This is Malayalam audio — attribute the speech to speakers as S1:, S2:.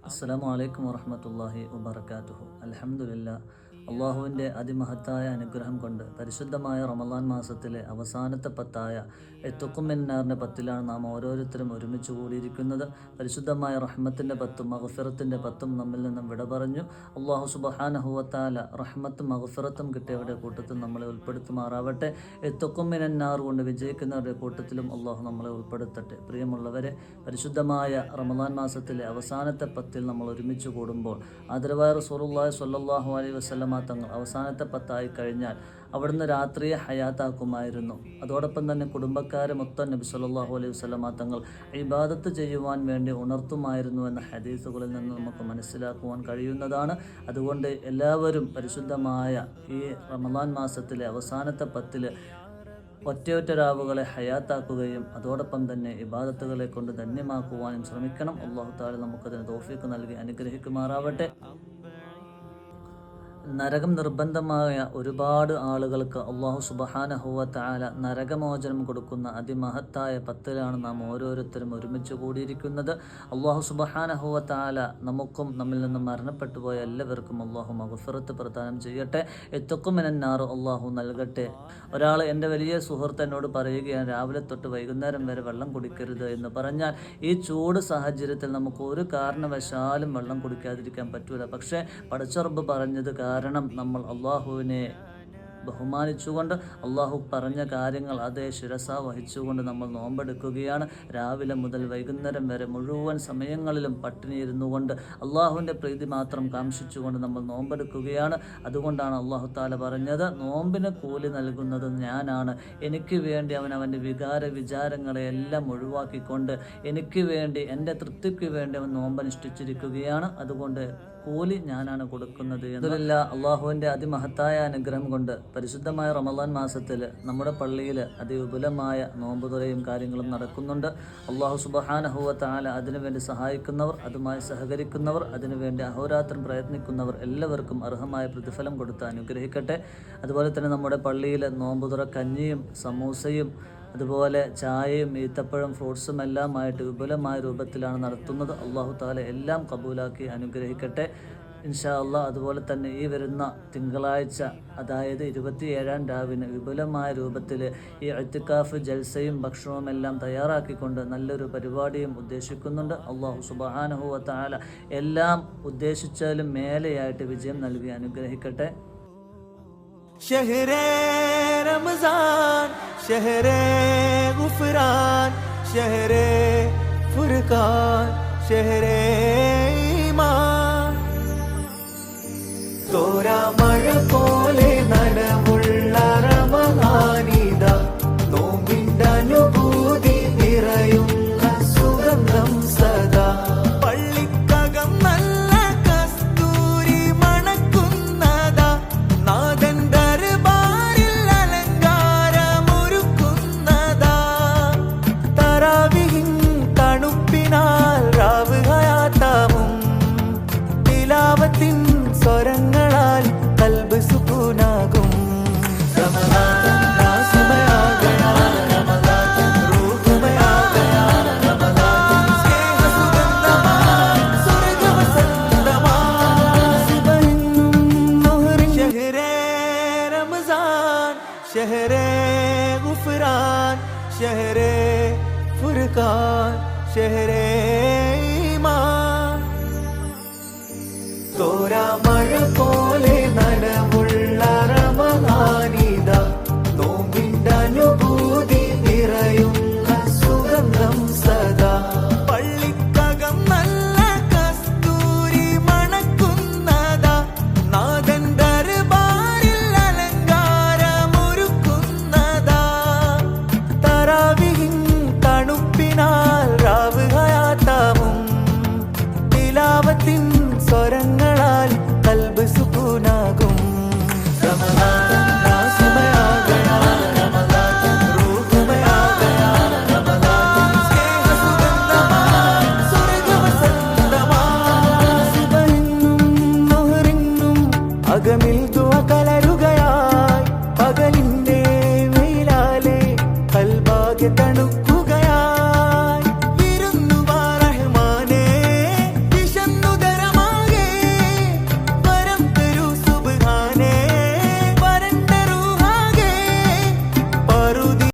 S1: അസ്സലാമു അലൈക്കും വറഹ്മത്തുള്ളാഹി വബറകാതുഹു. അൽഹംദുലില്ലാഹ്. അള്ളാഹുവിൻ്റെ അതിമഹത്തായ അനുഗ്രഹം കൊണ്ട് പരിശുദ്ധമായ റമളാൻ മാസത്തിലെ അവസാനത്തെ പത്തായ തുഖുമിന്നാറിൻ്റെ പത്തിലാണ് നാം ഓരോരുത്തരും ഒരുമിച്ച് കൂടിയിരിക്കുന്നത്. പരിശുദ്ധമായ റഹ്മത്തിൻ്റെ പത്തും മഗ്ഫിറത്തിൻ്റെ പത്തും നമ്മിൽ നിന്നും വിട പറഞ്ഞു. അള്ളാഹു സുബ്ഹാനഹു വ തആല റഹ്മത്തും മഗ്ഫിറത്തും കിട്ടിയവരുടെ കൂട്ടത്തിൽ നമ്മളെ ഉൾപ്പെടുത്തുമാറാവട്ടെ. തുഖുമിന്നാർ കൊണ്ട് വിജയിക്കുന്നവരുടെ കൂട്ടത്തിലും അള്ളാഹു നമ്മളെ ഉൾപ്പെടുത്തട്ടെ. പ്രിയമുള്ളവരെ, പരിശുദ്ധമായ റമളാൻ മാസത്തിലെ അവസാനത്തെ പത്തിൽ നമ്മൾ ഒരുമിച്ച് കൂടുമ്പോൾ ആദരവായ റസൂലുള്ളാഹി സ്വല്ലല്ലാഹു അലൈഹി വസല്ലമ തങ്ങൾ അവസാനത്തെ പത്തായി കഴിഞ്ഞാൽ അവിടുന്ന് രാത്രിയെ ഹയാത്താക്കുമായിരുന്നു. അതോടൊപ്പം തന്നെ കുടുംബക്കാരെ മൊത്തം നബി സല്ലല്ലാഹു അലൈഹി വസല്ലമ തങ്ങൾ ഇബാദത്ത് ചെയ്യുവാൻ വേണ്ടി ഉണർത്തുമായിരുന്നു എന്ന ഹദീസുകളിൽ നിന്ന് നമുക്ക് മനസ്സിലാക്കുവാൻ കഴിയുന്നതാണ്. അതുകൊണ്ട് എല്ലാവരും പരിശുദ്ധമായ ഈ റമളാൻ മാസത്തിലെ അവസാനത്തെ പത്തിൽ ഒറ്റയൊറ്റ രാവുകളെ ഹയാത്താക്കുകയും അതോടൊപ്പം തന്നെ ഇബാദത്തുകളെ കൊണ്ട് ധന്യമാക്കുവാനും ശ്രമിക്കണം. അല്ലാഹു തആല നമുക്കതിന് തൗഫീഖ് നൽകി അനുഗ്രഹിക്കുമാറാവട്ടെ. നരകം നിർബന്ധമായ ഒരുപാട് ആളുകൾക്ക് അള്ളാഹു സുബ്ഹാനഹു വ തആല നരകമോചനം കൊടുക്കുന്ന അതിമഹത്തായ പത്തിലാണ് നാം ഓരോരുത്തരും ഒരുമിച്ച് കൂടിയിരിക്കുന്നത്. അള്ളാഹു സുബ്ഹാനഹു വ തആല നമുക്കും നമ്മിൽ നിന്ന് മരണപ്പെട്ടു പോയ എല്ലാവർക്കും അള്ളാഹു മഗ്ഫിറത്ത് പ്രദാനം ചെയ്യട്ടെ. തുഖുമിനന്നാർ അള്ളാഹു നൽകട്ടെ. ഒരാൾ, എൻ്റെ വലിയ സുഹൃത്ത് എന്നോട് പറയുകയാണ്, രാവിലെ തൊട്ട് വൈകുന്നേരം വരെ വെള്ളം കുടിക്കരുത് എന്ന് പറഞ്ഞാൽ ഈ ചൂട് സാഹചര്യത്തിൽ നമുക്ക് ഒരു കാരണവശാലും വെള്ളം കുടിക്കാതിരിക്കാൻ പറ്റൂല. പക്ഷേ പടച്ച റബ്ബ് പറഞ്ഞത് കാരണം നമ്മൾ അള്ളാഹുവിനെ ബഹുമാനിച്ചുകൊണ്ട് അള്ളാഹു പറഞ്ഞ കാര്യങ്ങൾ അതേ ശിരസ വഹിച്ചുകൊണ്ട് നമ്മൾ നോമ്പെടുക്കുകയാണ്. രാവിലെ മുതൽ വൈകുന്നേരം വരെ മുഴുവൻ സമയങ്ങളിലും പട്ടിണി ഇരുന്നു കൊണ്ട് അള്ളാഹുവിൻ്റെ പ്രീതി മാത്രം കാംക്ഷിച്ചുകൊണ്ട് നമ്മൾ നോമ്പെടുക്കുകയാണ്. അതുകൊണ്ടാണ് അള്ളാഹു താല പറഞ്ഞത്, നോമ്പിന് കൂലി നൽകുന്നത് ഞാനാണ്. എനിക്ക് വേണ്ടി അവൻ്റെ വിചാരങ്ങളെ എല്ലാം ഒഴിവാക്കിക്കൊണ്ട് എനിക്ക് വേണ്ടി, എൻ്റെ തൃപ്തിക്ക് വേണ്ടി അവൻ നോമ്പനുഷ്ഠിച്ചിരിക്കുകയാണ്. അതുകൊണ്ട് കൂലി ഞാനാണ് കൊടുക്കുന്നത്. എന്നല്ല, അള്ളാഹുവിൻ്റെ അതിമഹത്തായ അനുഗ്രഹം കൊണ്ട് പരിശുദ്ധമായ റമളാൻ മാസത്തിൽ നമ്മുടെ പള്ളിയിൽ അതിവിപുലമായ നോമ്പുതുറയും കാര്യങ്ങളും നടക്കുന്നുണ്ട്. അള്ളാഹു സുബ്ഹാനഹു വ തആല അതിനുവേണ്ടി സഹായിക്കുന്നവർ, അതുമായി സഹകരിക്കുന്നവർ, അതിനുവേണ്ടി അഹോരാത്രം പ്രയത്നിക്കുന്നവർ എല്ലാവർക്കും അർഹമായ പ്രതിഫലം കൊടുത്ത് അനുഗ്രഹിക്കട്ടെ. അതുപോലെ തന്നെ നമ്മുടെ പള്ളിയിൽ നോമ്പുതുറ കഞ്ഞിയും സമൂസയും അതുപോലെ ചായയും ഈത്തപ്പഴം ഫ്രൂട്ട്സും എല്ലാമായിട്ട് വിപുലമായ രൂപത്തിലാണ് നടത്തുന്നത്. അള്ളാഹു തആല എല്ലാം കബൂലാക്കി അനുഗ്രഹിക്കട്ടെ ഇൻഷാ അള്ളാഹ്. അതുപോലെ തന്നെ ഈ വരുന്ന തിങ്കളാഴ്ച, അതായത് 27-ാം രാവിന് വിപുലമായ രൂപത്തിൽ ഈ ഇഅ്തികാഫ് ജൽസയും ഭക്ഷണവും എല്ലാം തയ്യാറാക്കിക്കൊണ്ട് നല്ലൊരു പരിപാടിയും ഉദ്ദേശിക്കുന്നുണ്ട്. അള്ളാഹു സുബ്ഹാനഹു വ തആല എല്ലാം ഉദ്ദേശിച്ചാലും മേലെയായിട്ട് വിജയം നൽകി അനുഗ്രഹിക്കട്ടെ.
S2: शहरे रमजान, शहरे गुफरान, शहरे फुरकान, शहरे